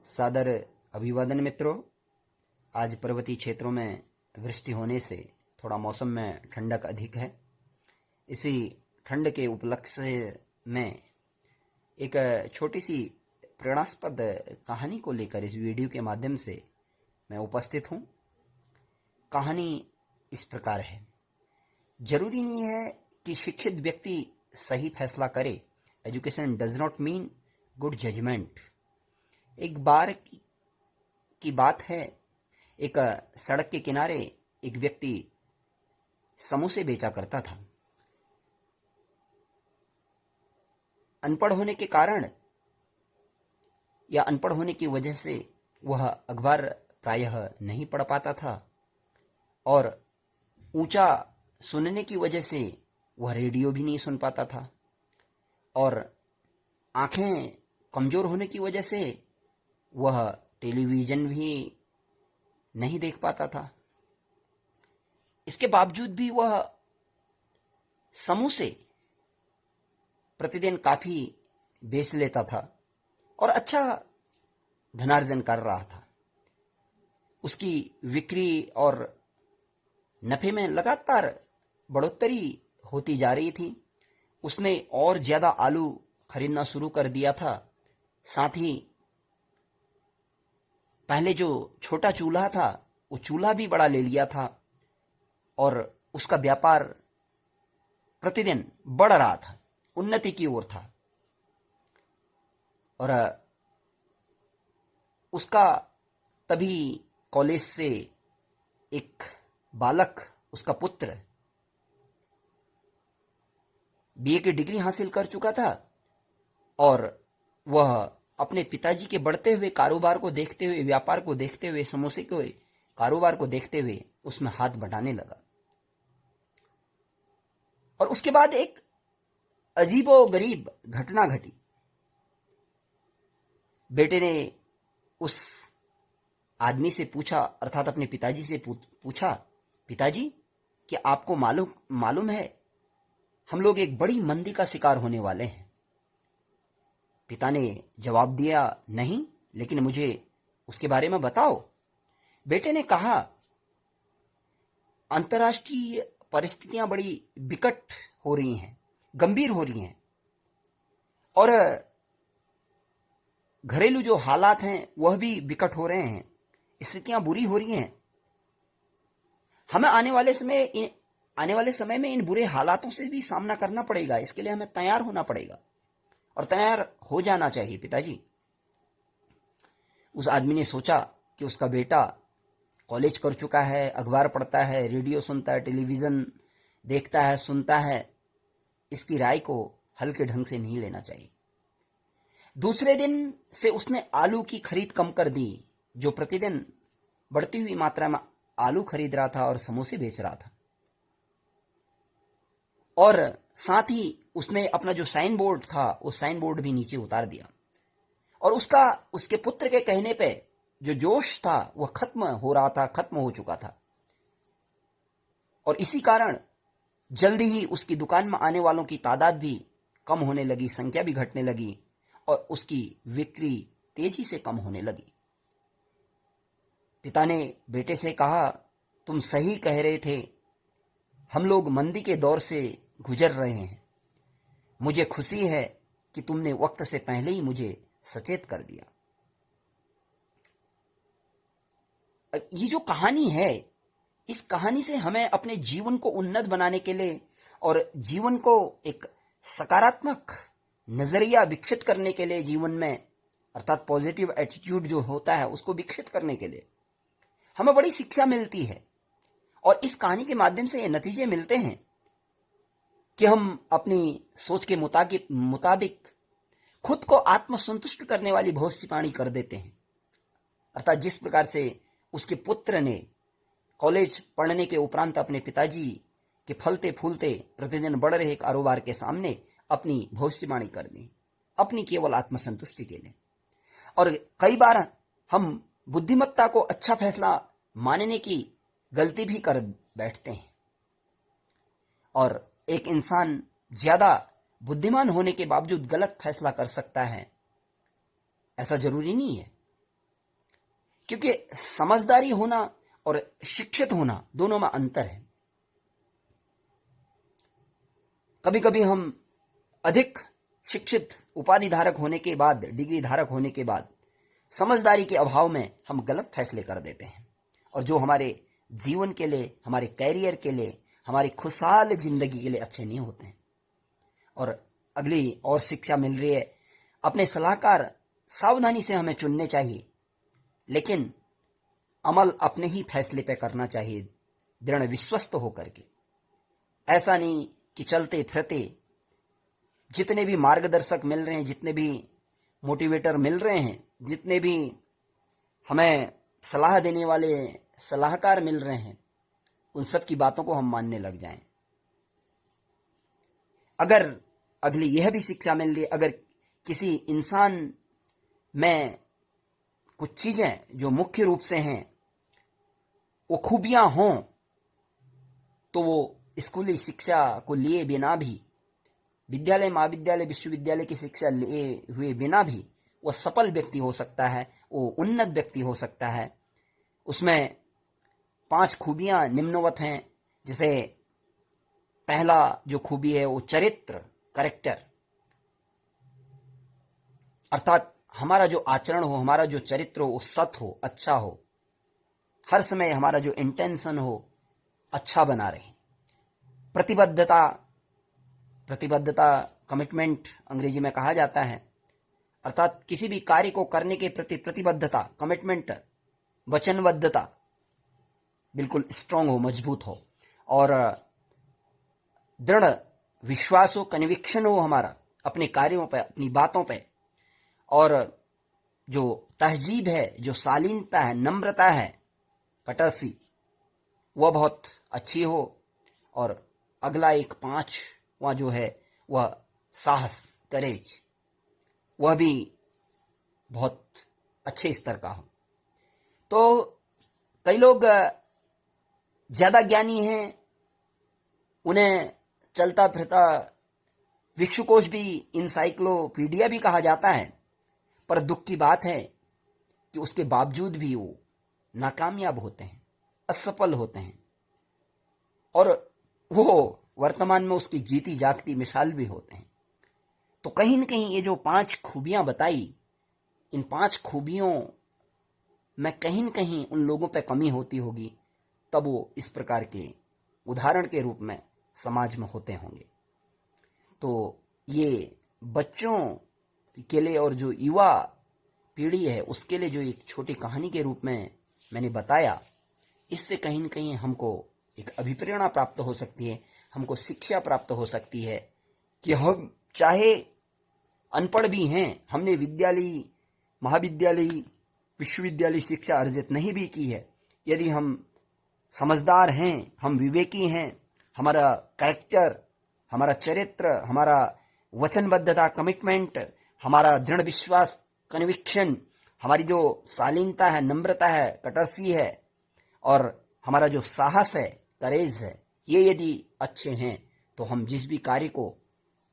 सादर अभिवादन मित्रों। आज पर्वतीय क्षेत्रों में वृष्टि होने से थोड़ा मौसम में ठंडक अधिक है। इसी ठंड के उपलक्ष्य में एक छोटी सी प्रेरणास्पद कहानी को लेकर इस वीडियो के माध्यम से मैं उपस्थित हूँ। कहानी इस प्रकार है। जरूरी नहीं है कि शिक्षित व्यक्ति सही फैसला करे। Education does not mean good judgment. एक बार की बात है, एक सड़क के किनारे एक व्यक्ति समोसे बेचा करता था। अनपढ़ होने के कारण या अनपढ़ होने की वजह से वह अखबार प्रायः नहीं पढ़ पाता था और ऊंचा सुनने की वजह से वह रेडियो भी नहीं सुन पाता था और आंखें कमजोर होने की वजह से वह टेलीविज़न भी नहीं देख पाता था। इसके बावजूद भी वह समोसे प्रतिदिन काफ़ी बेच लेता था और अच्छा धनार्जन कर रहा था। उसकी बिक्री और नफ़े में लगातार बढ़ोतरी होती जा रही थी। उसने और ज़्यादा आलू खरीदना शुरू कर दिया था। साथ ही पहले जो छोटा चूल्हा था वो चूल्हा भी बड़ा ले लिया था और उसका व्यापार प्रतिदिन बढ़ रहा था, उन्नति की ओर था। और उसका तभी कॉलेज से एक बालक, उसका पुत्र बीए की डिग्री हासिल कर चुका था और वह अपने पिताजी के बढ़ते हुए कारोबार को देखते हुए, व्यापार को देखते हुए, समोसे के कारोबार को देखते हुए उसमें हाथ बटाने लगा। और उसके बाद एक अजीबोगरीब घटना घटी। बेटे ने उस आदमी से पूछा, अर्थात अपने पिताजी से पूछा, पिताजी क्या आपको मालूम है हम लोग एक बड़ी मंदी का शिकार होने वाले हैं। पिता ने जवाब दिया, नहीं, लेकिन मुझे उसके बारे में बताओ। बेटे ने कहा, अंतर्राष्ट्रीय परिस्थितियां बड़ी विकट हो रही हैं, गंभीर हो रही हैं और घरेलू जो हालात हैं वह भी विकट हो रहे हैं। स्थितियां बुरी हो रही हैं। हमें आने वाले समय में इन बुरे हालातों से भी सामना करना पड़ेगा। इसके लिए हमें तैयार होना पड़ेगा और तैयार हो जाना चाहिए पिताजी। उस आदमी ने सोचा कि उसका बेटा कॉलेज कर चुका है, अखबार पढ़ता है, रेडियो सुनता है, टेलीविज़न देखता है, सुनता है। इसकी राय को हल्के ढंग से नहीं लेना चाहिए। दूसरे दिन से उसने आलू की खरीद कम कर दी। जो प्रतिदिन बढ़ती हुई मात्रा में आलू खरीद रहा था और समोसे बेच रहा था। और साथ ही उसने अपना जो साइन बोर्ड था वो साइन बोर्ड भी नीचे उतार दिया और उसके पुत्र के कहने पे जो जोश था वह खत्म हो रहा था, खत्म हो चुका था। और इसी कारण जल्दी ही उसकी दुकान में आने वालों की तादाद भी कम होने लगी, संख्या भी घटने लगी और उसकी बिक्री तेजी से कम होने लगी। पिता ने बेटे से कहा, तुम सही कह रहे थे, हम लोग मंदी के दौर से गुजर रहे हैं। मुझे खुशी है कि तुमने वक्त से पहले ही मुझे सचेत कर दिया। ये जो कहानी है, इस कहानी से हमें अपने जीवन को उन्नत बनाने के लिए और जीवन को एक सकारात्मक नजरिया विकसित करने के लिए, जीवन में अर्थात पॉजिटिव एटीट्यूड जो होता है उसको विकसित करने के लिए हमें बड़ी शिक्षा मिलती है। और इस कहानी के माध्यम से ये नतीजे मिलते हैं कि हम अपनी सोच के मुताबिक खुद को आत्मसंतुष्ट करने वाली भविष्यवाणी कर देते हैं। अर्थात जिस प्रकार से उसके पुत्र ने कॉलेज पढ़ने के उपरांत अपने पिताजी के फलते फूलते प्रतिदिन बढ़ रहे कारोबार के सामने अपनी भविष्यवाणी कर दी, अपनी केवल आत्मसंतुष्टि के लिए। और कई बार हम बुद्धिमत्ता को अच्छा फैसला मानने की गलती भी कर बैठते हैं और एक इंसान ज्यादा बुद्धिमान होने के बावजूद गलत फैसला कर सकता है, ऐसा जरूरी नहीं है। क्योंकि समझदारी होना और शिक्षित होना दोनों में अंतर है। कभी कभी हम अधिक शिक्षित उपाधि धारक होने के बाद, डिग्री धारक होने के बाद समझदारी के अभाव में हम गलत फैसले कर देते हैं, और जो हमारे जीवन के लिए, हमारे कैरियर के लिए, हमारी खुशहाल जिंदगी के लिए अच्छे नहीं होते हैं। और अगली और शिक्षा मिल रही है, अपने सलाहकार सावधानी से हमें चुनने चाहिए, लेकिन अमल अपने ही फैसले पे करना चाहिए, दृढ़ विश्वस्त होकर के। ऐसा नहीं कि चलते फिरते जितने भी मार्गदर्शक मिल रहे हैं, जितने भी मोटिवेटर मिल रहे हैं, जितने भी हमें सलाह देने वाले सलाहकार मिल रहे हैं, उन सब की बातों को हम मानने लग जाएं। अगर अगली यह भी शिक्षा मिल रही है, अगर किसी इंसान में कुछ चीजें जो मुख्य रूप से हैं वो खूबियां हों, तो वो स्कूली शिक्षा को लिए बिना भी, विद्यालय, महाविद्यालय, विश्वविद्यालय की शिक्षा लिए हुए बिना भी वो सफल व्यक्ति हो सकता है, वो उन्नत व्यक्ति हो सकता है। उसमें 5 खूबियां निम्नवत हैं। जैसे पहला जो खूबी है वो चरित्र, कैरेक्टर, अर्थात हमारा जो आचरण हो, हमारा जो चरित्र हो वो सत हो, अच्छा हो, हर समय हमारा जो इंटेंशन हो अच्छा बना रहे। प्रतिबद्धता कमिटमेंट अंग्रेजी में कहा जाता है, अर्थात किसी भी कार्य को करने के प्रति प्रतिबद्धता, कमिटमेंट, वचनबद्धता बिल्कुल स्ट्रांग हो, मजबूत हो, और दृढ़ विश्वास हो, कन्विक्शन हो हमारा अपने कार्यों पे, अपनी बातों पे। और जो तहजीब है, जो शालीनता है, नम्रता है, कटर्सी, वह बहुत अच्छी हो। और अगला एक 5वां जो है वह साहस, करेज, वह भी बहुत अच्छे स्तर का हो। तो कई लोग ज्यादा ज्ञानी हैं, उन्हें चलता फिरता विश्वकोश भी, इंसाइक्लोपीडिया भी कहा जाता है, पर दुख की बात है कि उसके बावजूद भी वो नाकामयाब होते हैं, असफल होते हैं, और वो वर्तमान में उसकी जीती जागती मिसाल भी होते हैं। तो कहीं न कहीं ये जो 5 खूबियां बताई, इन 5 खूबियों में कहीं न कहीं उन लोगों पे कमी होती होगी, तब वो इस प्रकार के उदाहरण के रूप में समाज में होते होंगे। तो ये बच्चों के लिए और जो युवा पीढ़ी है उसके लिए जो एक छोटी कहानी के रूप में मैंने बताया, इससे कहीं न कहीं हमको एक अभिप्रेरणा प्राप्त हो सकती है, हमको शिक्षा प्राप्त हो सकती है कि हम चाहे अनपढ़ भी हैं, हमने विद्यालय, महाविद्यालय, विश्वविद्यालय शिक्षा अर्जित नहीं भी की है, यदि हम समझदार हैं, हम विवेकी हैं, हमारा कैरेक्टर, हमारा चरित्र, हमारा वचनबद्धता, कमिटमेंट, हमारा दृढ़ विश्वास, कन्विक्शन, हमारी जो शालीनता है, नम्रता है, कटर्सी है, और हमारा जो साहस है, करेज है, ये यदि अच्छे हैं तो हम जिस भी कार्य को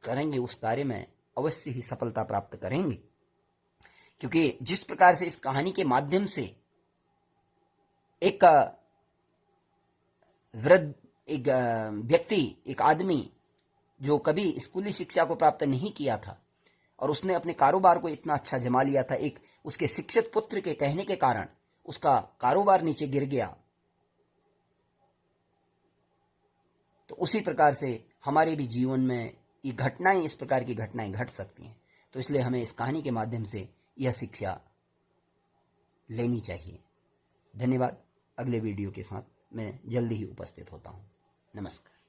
करेंगे उस कार्य में अवश्य ही सफलता प्राप्त करेंगे। क्योंकि जिस प्रकार से इस कहानी के माध्यम से एक वृद्ध, एक व्यक्ति, एक आदमी जो कभी स्कूली शिक्षा को प्राप्त नहीं किया था और उसने अपने कारोबार को इतना अच्छा जमा लिया था, एक उसके शिक्षित पुत्र के कहने के कारण उसका कारोबार नीचे गिर गया, तो उसी प्रकार से हमारे भी जीवन में ये घटनाएं, इस प्रकार की घटनाएं घट सकती हैं। तो इसलिए हमें इस कहानी के माध्यम से यह शिक्षा लेनी चाहिए। धन्यवाद। अगले वीडियो के साथ मैं जल्दी ही उपस्थित होता हूँ। नमस्कार।